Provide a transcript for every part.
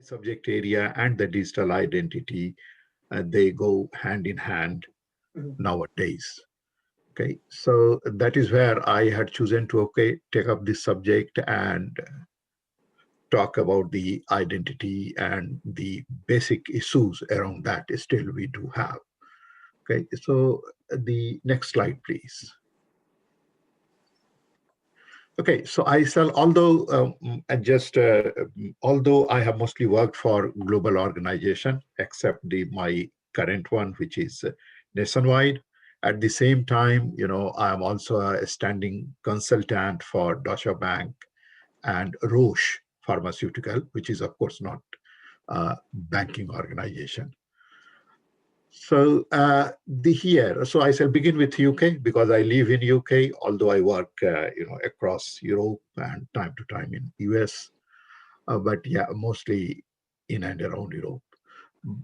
subject area and the digital identity, they go hand in hand nowadays. Okay, so that is where I had chosen to take up this subject and talk about the identity and the basic issues around that still we do have. Okay, so the next slide, please. Okay, so I shall, although I have mostly worked for global organization, except my current one, which is nationwide. At the same time, I am also a standing consultant for Deutsche Bank and Roche Pharmaceutical, which is of course not a banking organization. So so I shall begin with UK because I live in UK, although I work, across Europe and time to time in US, but yeah, mostly in and around Europe.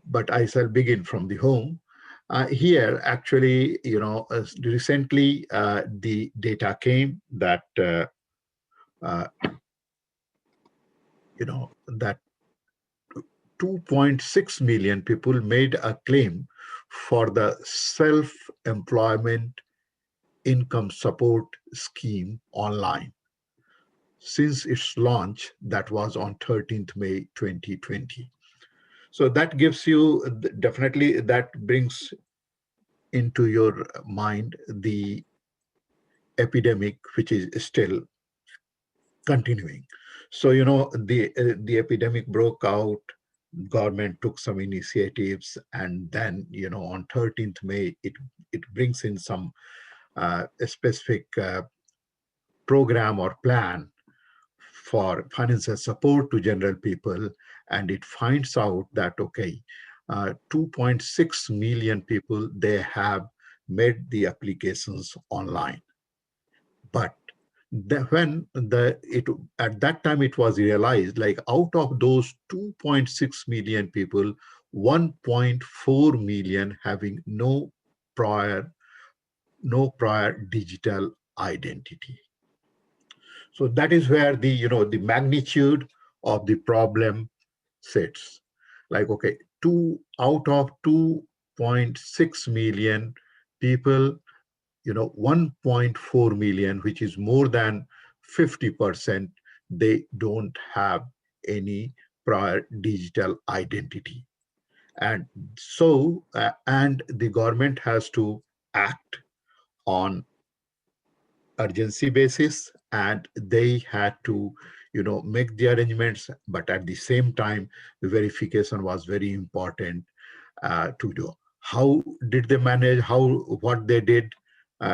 But I shall begin from the home. Here, actually, recently the data came that, that 2.6 million people made a claim for the self-employment income support scheme online since its launch, that was on 13th May 2020. So that gives you, definitely that brings into your mind the epidemic, which is still continuing. So, the epidemic broke out, government took some initiatives, and then, on 13th May, it brings in some specific program or plan for financial support to general people, and it finds out that, 2.6 million people, they have made the applications online. But at that time it was realized, like, out of those 2.6 million people, 1.4 million having no prior digital identity. So that is where the magnitude of the problem sits. Like, two out of 2.6 million people, 1.4 million, which is more than 50%, they don't have any prior digital identity. And so, and the government has to act on urgency basis, and they had to, make the arrangements, but at the same time, the verification was very important to do. How did they manage? What they did?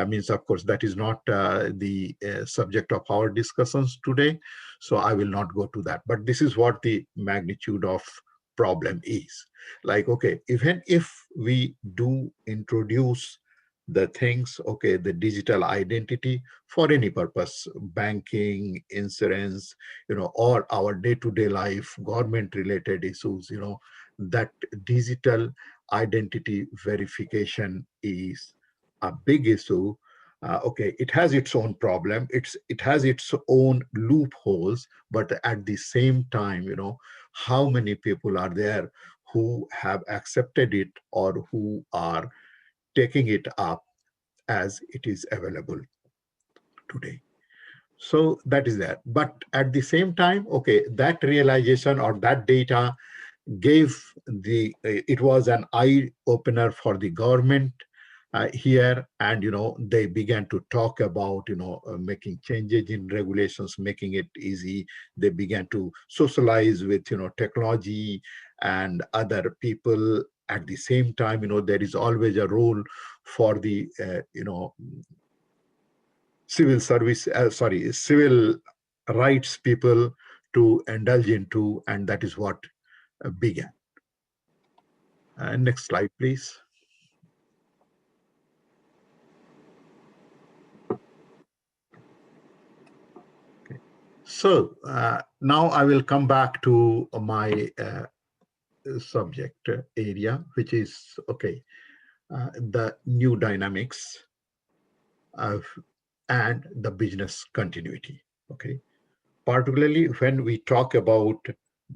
Means, of course, that is not the subject of our discussions today, so I will not go to that. But this is what the magnitude of problem is. Like, even if we do introduce the things, the digital identity for any purpose, banking, insurance, or our day-to-day life, government-related issues, that digital identity verification is a big issue. It has its own problem. It has its own loopholes, but at the same time, how many people are there who have accepted it or who are taking it up as it is available today. So that is that. But at the same time, that realization or that data gave it was an eye opener for the government here, and they began to talk about making changes in regulations, making it easy. They began to socialize with technology and other people. At the same time, there is always a role for the civil rights people to indulge into, and that is what began. Next slide, please. So now I will come back to my subject area, which is the new dynamics of and the business continuity. Particularly when we talk about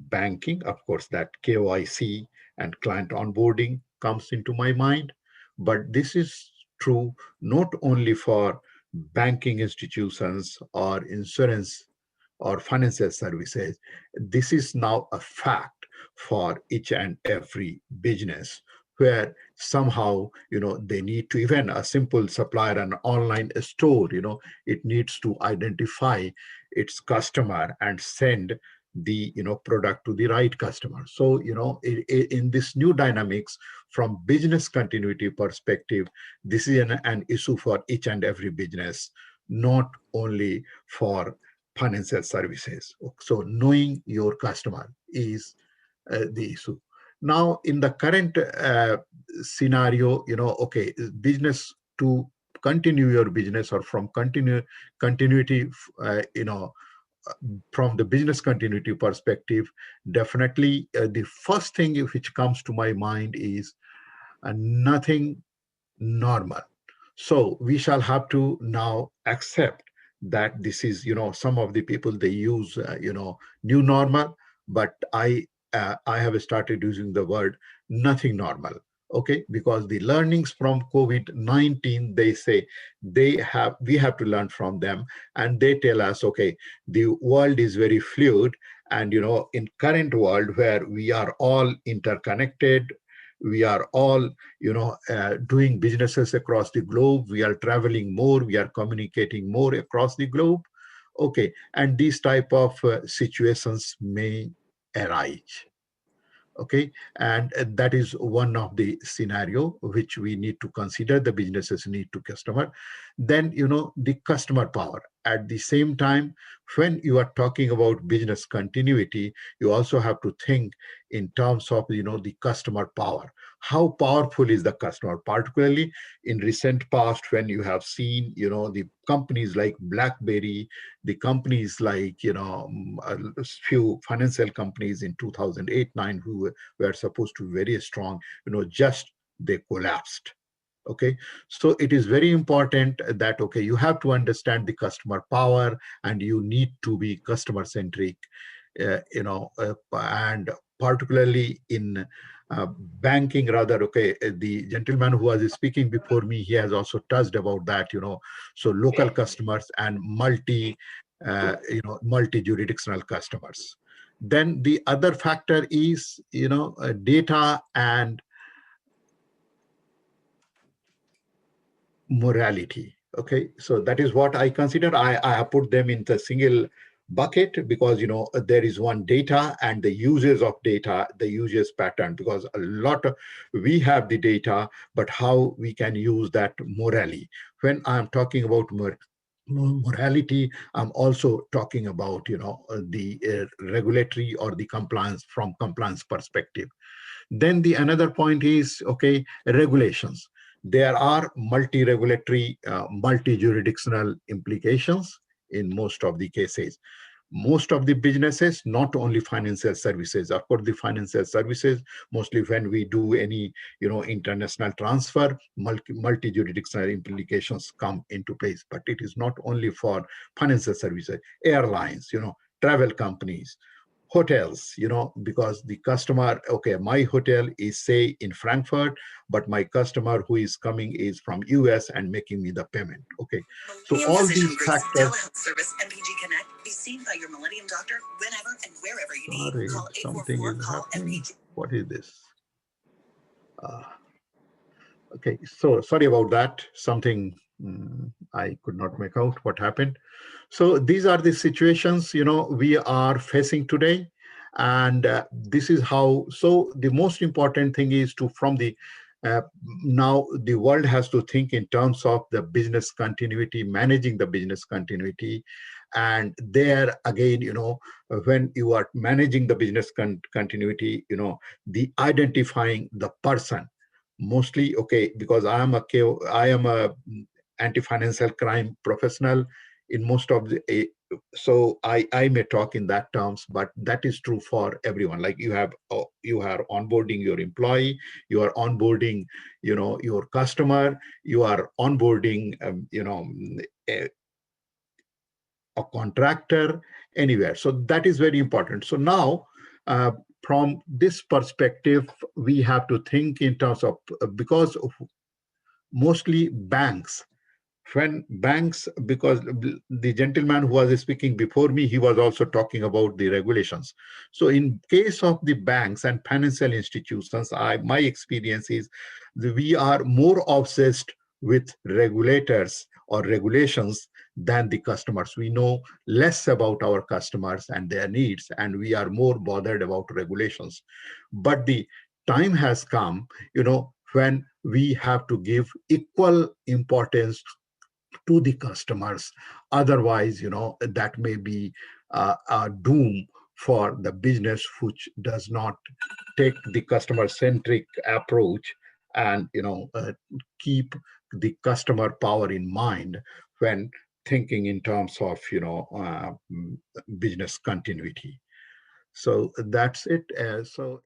banking, of course, that KYC and client onboarding comes into my mind. But this is true not only for banking institutions or insurance or financial services. This is now a fact for each and every business where somehow, they need to, even a simple supplier, an online store, it needs to identify its customer and send the product to the right customer. So in this new dynamics, from business continuity perspective, this is an issue for each and every business, not only for financial services. So knowing your customer is the issue. Now, in the current scenario, okay, business to continue your business, or from continuity, from the business continuity perspective, definitely the first thing which comes to my mind is nothing normal. So we shall have to now accept that this is, some of the people, they use, new normal, but I have started using the word nothing normal. Okay, because the learnings from COVID-19, they say we have to learn from them, and they tell us, okay, the world is very fluid, and in current world where we are all interconnected, we are all doing businesses across the globe, we are traveling more, we are communicating more across the globe. Okay, and these type of situations may arise. Okay, and that is one of the scenario which we need to consider, the businesses need to customer. Then the customer power. At the same time, when you are talking about business continuity, you also have to think in terms of the customer power. How powerful is the customer, particularly in recent past, when you have seen the companies like BlackBerry, the companies like a few financial companies in 2008-9 who were supposed to be very strong, just they collapsed. Okay, so it is very important that, okay, you have to understand the customer power, and you need to be customer centric, and particularly in banking, rather. Okay, the gentleman who was speaking before me, he has also touched about that, so local customers and multi jurisdictional customers. Then the other factor is data and morality. Okay, so that is what I consider. I have put them in the single bucket, because there is one, data and the uses of data, the uses pattern, because a lot of, we have the data, but how we can use that morally. When I'm talking about morality, I'm also talking about the regulatory or the compliance, from compliance perspective. Then the another point is, okay, regulations. There are multi-regulatory, multi-jurisdictional implications in most of the cases. Most of the businesses, not only financial services, of course, the financial services, mostly when we do any, international transfer, multi-jurisdictional implications come into place. But it is not only for financial services, airlines, travel companies, hotels, because the customer, okay, my hotel is, say, in Frankfurt, but my customer who is coming is from US and making me the payment. Okay, so Millennium all Physician these Group's factors. telehealth service, MPG Connect. Be seen by your Millennium doctor whenever and wherever you need. Sorry, Call something 844 is call happening. MPG. What is this? Uh, okay, so sorry about that. Something I could not make out what happened. So these are the situations we are facing today, and this is how. So the most important thing is to, from the uh, now the world has to think in terms of the business continuity, managing the business continuity, and there again, when you are managing the business continuity, the identifying the person, mostly, okay, because I am a anti-financial crime professional in most of the so I may talk in that terms, but that is true for everyone. Like you are onboarding your employee, you are onboarding your customer, you are onboarding a, a contractor, anywhere. So that is very important. So now uh, from this perspective, we have to think in terms of, because of mostly banks, when banks, because the gentleman who was speaking before me, he was also talking about the regulations. So in case of the banks and financial institutions, my experience is that we are more obsessed with regulators or regulations than the customers. We know less about our customers and their needs, and we are more bothered about regulations. But the time has come, when we have to give equal importance to the customers. Otherwise, that may be a doom for the business which does not take the customer centric approach, and keep the customer power in mind when thinking in terms of business continuity. So that's it. So